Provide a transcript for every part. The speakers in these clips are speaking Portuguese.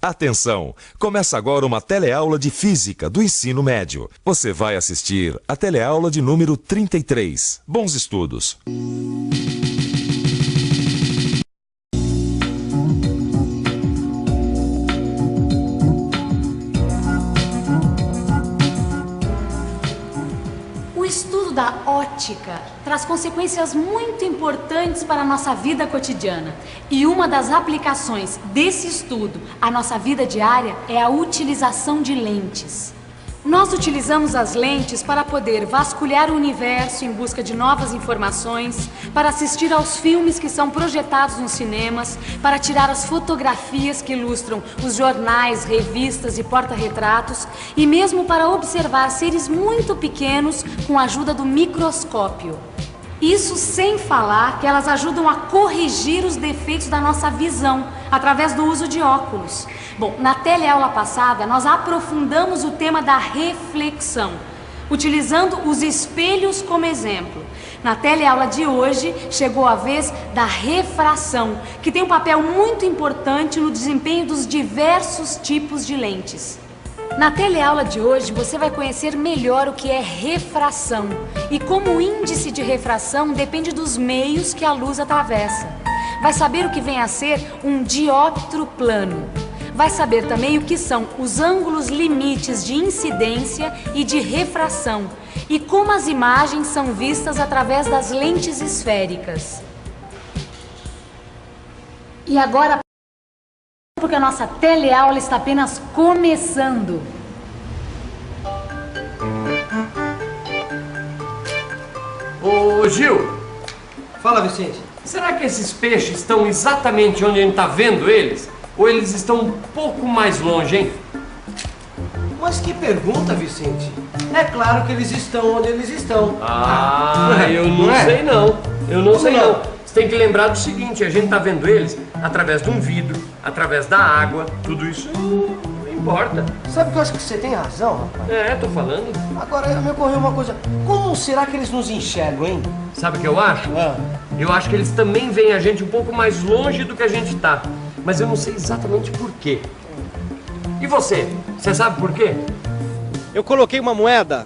Atenção! Começa agora uma teleaula de Física do ensino médio. Você vai assistir a teleaula de número 33. Bons estudos! O estudo da ótica traz consequências muito importantes para a nossa vida cotidiana. E uma das aplicações desse estudo à nossa vida diária é a utilização de lentes. Nós utilizamos as lentes para poder vasculhar o universo em busca de novas informações, para assistir aos filmes que são projetados nos cinemas, para tirar as fotografias que ilustram os jornais, revistas e porta-retratos, e mesmo para observar seres muito pequenos com a ajuda do microscópio. Isso sem falar que elas ajudam a corrigir os defeitos da nossa visão, através do uso de óculos. Bom, na teleaula passada, nós aprofundamos o tema da reflexão, utilizando os espelhos como exemplo. Na teleaula de hoje, chegou a vez da refração, que tem um papel muito importante no desempenho dos diversos tipos de lentes. Na teleaula de hoje, você vai conhecer melhor o que é refração e como o índice de refração depende dos meios que a luz atravessa. Vai saber o que vem a ser um dióptro plano. Vai saber também o que são os ângulos limites de incidência e de refração e como as imagens são vistas através das lentes esféricas. E agora, porque a nossa teleaula está apenas começando. Ô Gil! Fala, Vicente. Será que esses peixes estão exatamente onde a gente está vendo eles? Ou eles estão um pouco mais longe, hein? Mas que pergunta, Vicente. É claro que eles estão onde eles estão. Eu não sei não. Eu não sei não. Você tem que lembrar do seguinte, a gente tá vendo eles através de um vidro, através da água, tudo isso não importa. Sabe que eu acho que você tem razão, rapaz? Tô falando. Agora me ocorreu uma coisa. Como será que eles nos enxergam, hein? Sabe o que eu acho? Eu acho que eles também veem a gente um pouco mais longe do que a gente tá. Mas eu não sei exatamente por quê. E você? Você sabe por quê? Eu coloquei uma moeda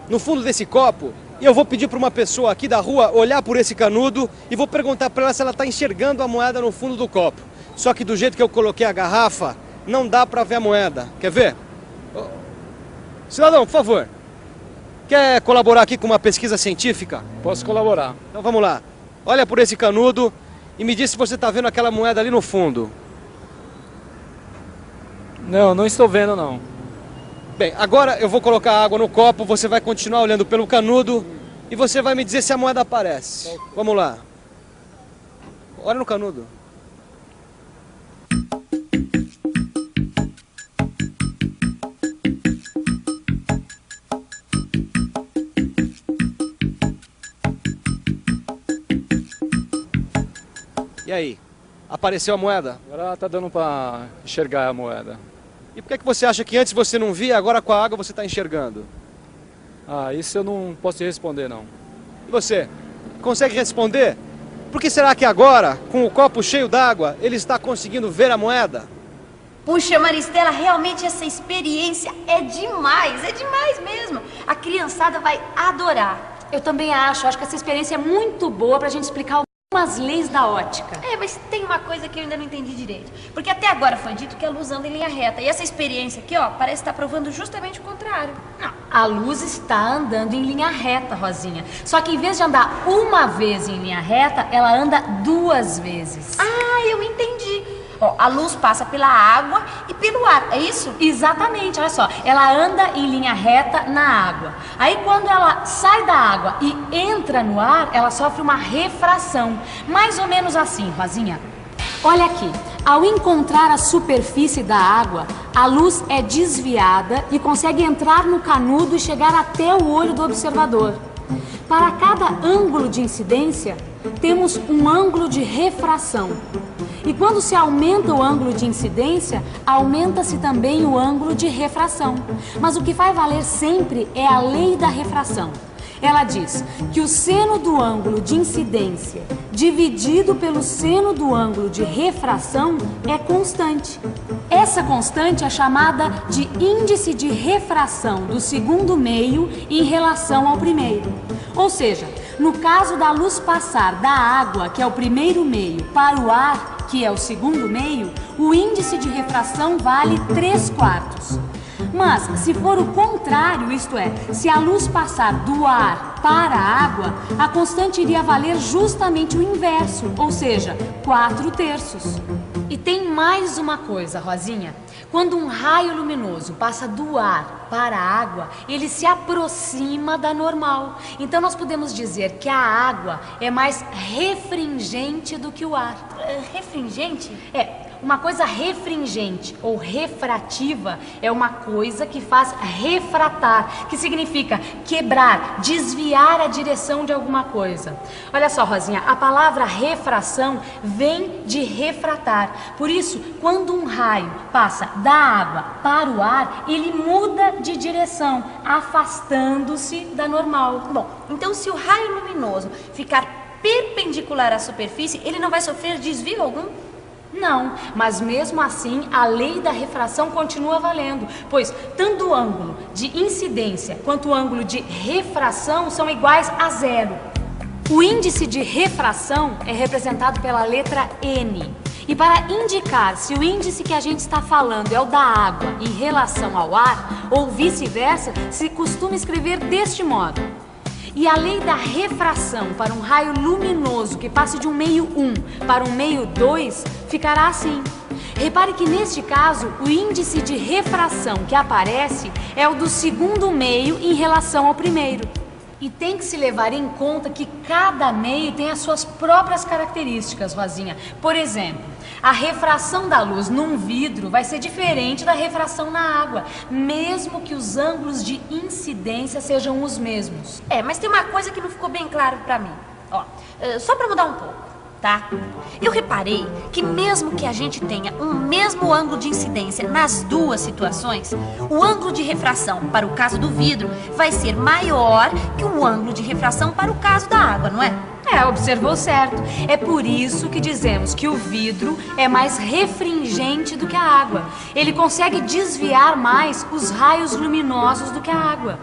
no fundo desse copo e eu vou pedir para uma pessoa aqui da rua olhar por esse canudo e vou perguntar para ela se ela está enxergando a moeda no fundo do copo. Só que do jeito que eu coloquei a garrafa, não dá para ver a moeda. Quer ver? Cidadão, por favor. Quer colaborar aqui com uma pesquisa científica? Posso colaborar. Então vamos lá. Olha por esse canudo e me diz se você está vendo aquela moeda ali no fundo. Não, não estou vendo não. Bem, agora eu vou colocar água no copo, você vai continuar olhando pelo canudo e você vai me dizer se a moeda aparece. Vamos lá. Olha no canudo. E aí? Apareceu a moeda? Agora tá dando para enxergar a moeda. E por que você acha que antes você não via, agora com a água você está enxergando? Isso eu não posso te responder não. E você? Consegue responder? Por que será que agora, com o copo cheio d'água, ele está conseguindo ver a moeda? Puxa, Maristela, realmente essa experiência é demais mesmo. A criançada vai adorar. Eu também acho que essa experiência é muito boa para a gente explicar algumas leis da ótica. Mas tem uma coisa que eu ainda não entendi direito. Porque até agora foi dito que a luz anda em linha reta. E essa experiência aqui, parece estar provando justamente o contrário. Não, a luz está andando em linha reta, Rosinha. Só que em vez de andar uma vez em linha reta, ela anda duas vezes. Eu entendi. A luz passa pela água e pelo ar, é isso? Exatamente, olha só. Ela anda em linha reta na água. Aí quando ela sai da água e entra no ar, ela sofre uma refração. Mais ou menos assim, Rosinha. Olha aqui. Ao encontrar a superfície da água, a luz é desviada e consegue entrar no canudo e chegar até o olho do observador. Para cada ângulo de incidência, temos um ângulo de refração. E quando se aumenta o ângulo de incidência, aumenta-se também o ângulo de refração. Mas o que vai valer sempre é a lei da refração. Ela diz que o seno do ângulo de incidência dividido pelo seno do ângulo de refração é constante. Essa constante é chamada de índice de refração do segundo meio em relação ao primeiro. Ou seja, no caso da luz passar da água, que é o primeiro meio, para o ar, que é o segundo meio, o índice de refração vale 3/4. Mas, se for o contrário, isto é, se a luz passar do ar para a água, a constante iria valer justamente o inverso, ou seja, 4/3. E tem mais uma coisa, Rosinha. Quando um raio luminoso passa do ar para a água, ele se aproxima da normal. Então nós podemos dizer que a água é mais refringente do que o ar. Refringente? Uma coisa refringente ou refrativa é uma coisa que faz refratar, que significa quebrar, desviar a direção de alguma coisa. Olha só, Rosinha, a palavra refração vem de refratar. Por isso, quando um raio passa da água para o ar, ele muda de direção, afastando-se da normal. Bom, então se o raio luminoso ficar perpendicular à superfície, ele não vai sofrer desvio algum? Não, mas mesmo assim a lei da refração continua valendo, pois tanto o ângulo de incidência quanto o ângulo de refração são iguais a 0. O índice de refração é representado pela letra N. E para indicar se o índice que a gente está falando é o da água em relação ao ar, ou vice-versa, se costuma escrever deste modo. E a lei da refração para um raio luminoso que passe de um meio 1 para um meio 2 ficará assim. Repare que neste caso o índice de refração que aparece é o do segundo meio em relação ao primeiro. E tem que se levar em conta que cada meio tem as suas próprias características, Rosinha. Por exemplo, a refração da luz num vidro vai ser diferente da refração na água, mesmo que os ângulos de incidência sejam os mesmos. Mas tem uma coisa que não ficou bem claro pra mim. Só pra mudar um pouco, tá? Eu reparei que mesmo que a gente tenha um mesmo ângulo de incidência nas duas situações, o ângulo de refração para o caso do vidro vai ser maior que o ângulo de refração para o caso da água, não é? Observou certo. É por isso que dizemos que o vidro é mais refringente do que a água. Ele consegue desviar mais os raios luminosos do que a água.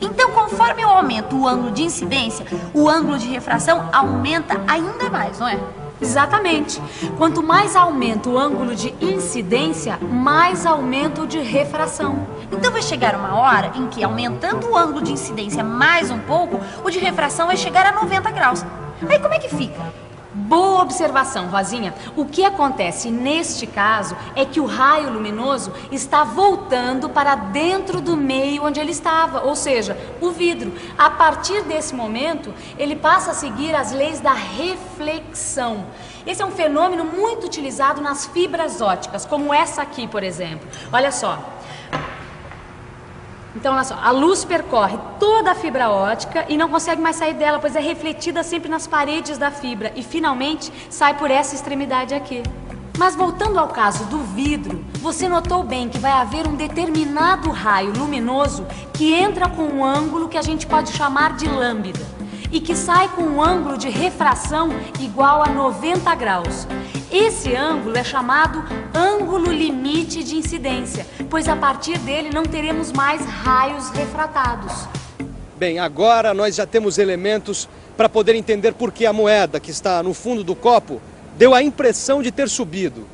Então, conforme eu aumento o ângulo de incidência, o ângulo de refração aumenta ainda mais, não é? Exatamente. Quanto mais aumenta o ângulo de incidência, mais aumenta o de refração. Então vai chegar uma hora em que, aumentando o ângulo de incidência mais um pouco, o de refração vai chegar a 90 graus. Aí como é que fica? Boa observação, Rosinha. O que acontece neste caso é que o raio luminoso está voltando para dentro do meio onde ele estava, ou seja, o vidro. A partir desse momento, ele passa a seguir as leis da reflexão. Esse é um fenômeno muito utilizado nas fibras ópticas, como essa aqui, por exemplo. Olha só. Então, olha só, a luz percorre toda a fibra óptica e não consegue mais sair dela, pois é refletida sempre nas paredes da fibra e, finalmente, sai por essa extremidade aqui. Mas voltando ao caso do vidro, você notou bem que vai haver um determinado raio luminoso que entra com um ângulo que a gente pode chamar de lambda e que sai com um ângulo de refração igual a 90 graus. Esse ângulo é chamado ângulo limite de incidência, pois a partir dele não teremos mais raios refratados. Bem, agora nós já temos elementos para poder entender por que a moeda que está no fundo do copo deu a impressão de ter subido.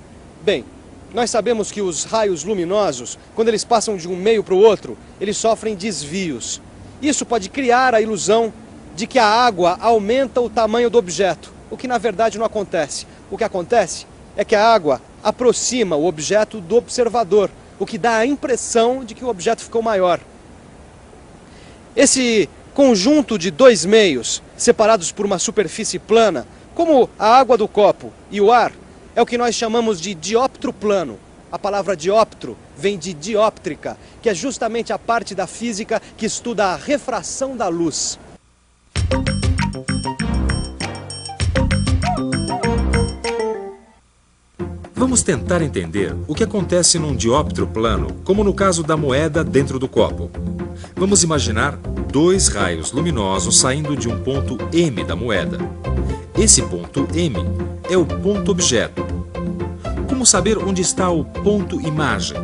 Bem, nós sabemos que os raios luminosos, quando eles passam de um meio para o outro, eles sofrem desvios. Isso pode criar a ilusão de que a água aumenta o tamanho do objeto, o que na verdade não acontece. O que acontece é que a água aproxima o objeto do observador, o que dá a impressão de que o objeto ficou maior. Esse conjunto de dois meios, separados por uma superfície plana, como a água do copo e o ar, é o que nós chamamos de dióptro plano. A palavra dióptro vem de dióptrica, que é justamente a parte da física que estuda a refração da luz. Vamos tentar entender o que acontece num dióptro plano, como no caso da moeda dentro do copo. Vamos imaginar dois raios luminosos saindo de um ponto M da moeda. Esse ponto M é o ponto objeto. Como saber onde está o ponto imagem?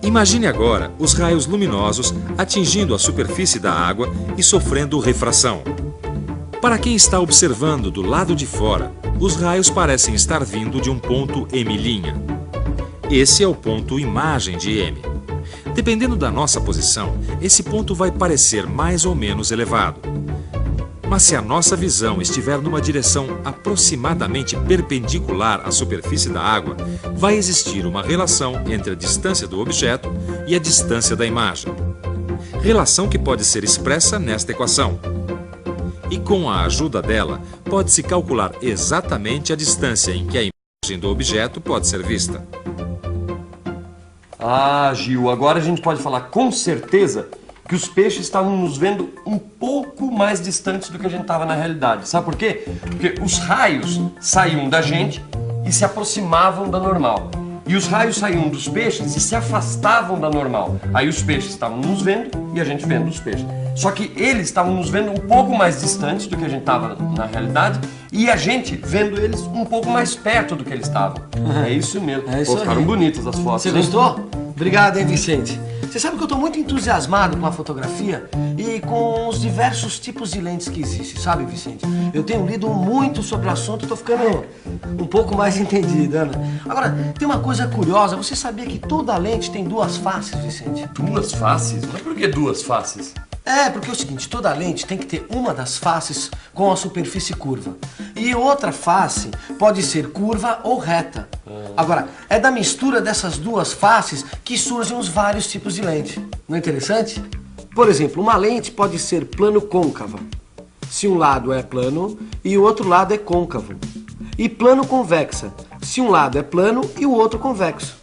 Imagine agora os raios luminosos atingindo a superfície da água e sofrendo refração. Para quem está observando do lado de fora, os raios parecem estar vindo de um ponto M'. Esse é o ponto imagem de M. Dependendo da nossa posição, esse ponto vai parecer mais ou menos elevado. Mas se a nossa visão estiver numa direção aproximadamente perpendicular à superfície da água, vai existir uma relação entre a distância do objeto e a distância da imagem. Relação que pode ser expressa nesta equação. E com a ajuda dela, pode-se calcular exatamente a distância em que a imagem do objeto pode ser vista. Ah, Gil, agora a gente pode falar com certeza que os peixes estavam nos vendo um pouco mais distantes do que a gente estava na realidade. Sabe por quê? Porque os raios saíam da gente e se aproximavam da normal. E os raios saíam dos peixes e se afastavam da normal. Aí os peixes estavam nos vendo e a gente vendo os peixes. Só que eles estavam nos vendo um pouco mais distantes do que a gente estava na realidade e a gente vendo eles um pouco mais perto do que eles estavam. É isso mesmo. É isso. Ficaram bonitas as fotos. Você gostou? Obrigado, hein, Vicente? Você sabe que eu estou muito entusiasmado com a fotografia e com os diversos tipos de lentes que existem, sabe, Vicente? Eu tenho lido muito sobre o assunto e estou ficando um pouco mais entendido, Ana. Agora, tem uma coisa curiosa. Você sabia que toda lente tem duas faces, Vicente? Duas faces? Mas por que duas faces? Porque é o seguinte, toda lente tem que ter uma das faces com a superfície curva. E outra face pode ser curva ou reta. Agora, é da mistura dessas duas faces que surgem os vários tipos de lente. Não é interessante? Por exemplo, uma lente pode ser plano-côncava, se um lado é plano e o outro lado é côncavo. E plano-convexa, se um lado é plano e o outro convexo.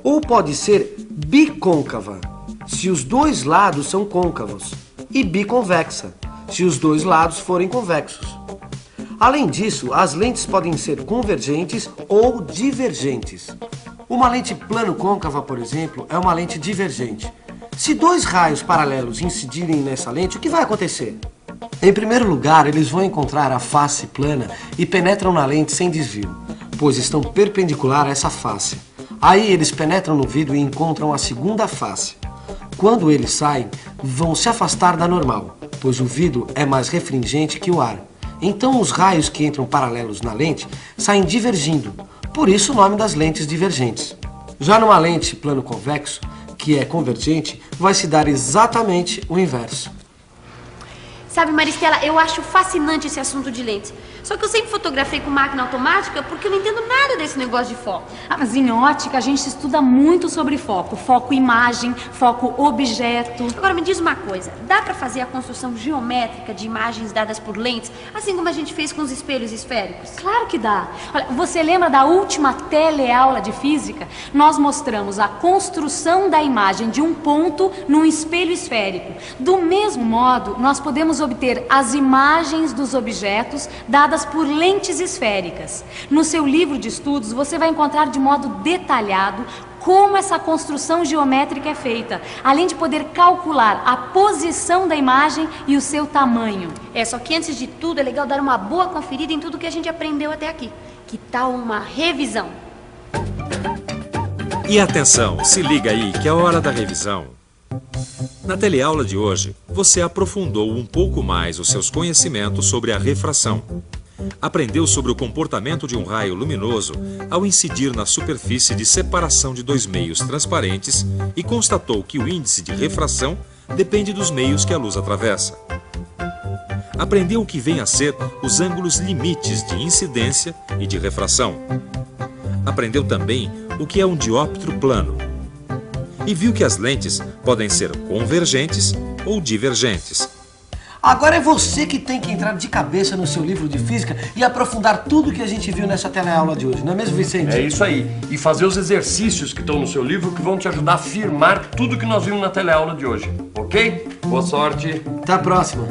Ou pode ser bicôncava, se os dois lados são côncavos, e biconvexa, se os dois lados forem convexos. Além disso, as lentes podem ser convergentes ou divergentes. Uma lente plano-côncava, por exemplo, é uma lente divergente. Se dois raios paralelos incidirem nessa lente, o que vai acontecer? Em primeiro lugar, eles vão encontrar a face plana e penetram na lente sem desvio, pois estão perpendicular a essa face. Aí eles penetram no vidro e encontram a segunda face. Quando eles saem, vão se afastar da normal, pois o vidro é mais refringente que o ar. Então os raios que entram paralelos na lente saem divergindo, por isso o nome das lentes divergentes. Já numa lente plano-convexo, que é convergente, vai se dar exatamente o inverso. Sabe, Maristela, eu acho fascinante esse assunto de lentes. Só que eu sempre fotografei com máquina automática porque eu não entendo nada desse negócio de foco. Mas em ótica a gente estuda muito sobre foco. Foco imagem, foco objeto. Agora me diz uma coisa, dá pra fazer a construção geométrica de imagens dadas por lentes, assim como a gente fez com os espelhos esféricos? Claro que dá. Olha, você lembra da última teleaula de física? Nós mostramos a construção da imagem de um ponto num espelho esférico. Do mesmo modo, nós podemos obter as imagens dos objetos dadas por lentes esféricas. No seu livro de estudos, você vai encontrar de modo detalhado como essa construção geométrica é feita, além de poder calcular a posição da imagem e o seu tamanho. Só que antes de tudo é legal dar uma boa conferida em tudo que a gente aprendeu até aqui. Que tal uma revisão? E atenção, se liga aí que é a hora da revisão. Na teleaula de hoje, você aprofundou um pouco mais os seus conhecimentos sobre a refração. Aprendeu sobre o comportamento de um raio luminoso ao incidir na superfície de separação de dois meios transparentes e constatou que o índice de refração depende dos meios que a luz atravessa. Aprendeu o que vem a ser os ângulos limites de incidência e de refração. Aprendeu também o que é um dióptro plano. E viu que as lentes podem ser convergentes ou divergentes. Agora é você que tem que entrar de cabeça no seu livro de física e aprofundar tudo que a gente viu nessa teleaula de hoje, não é mesmo, Vicente? É isso aí. E fazer os exercícios que estão no seu livro que vão te ajudar a afirmar tudo que nós vimos na teleaula de hoje. Ok? Boa sorte. Até a próxima.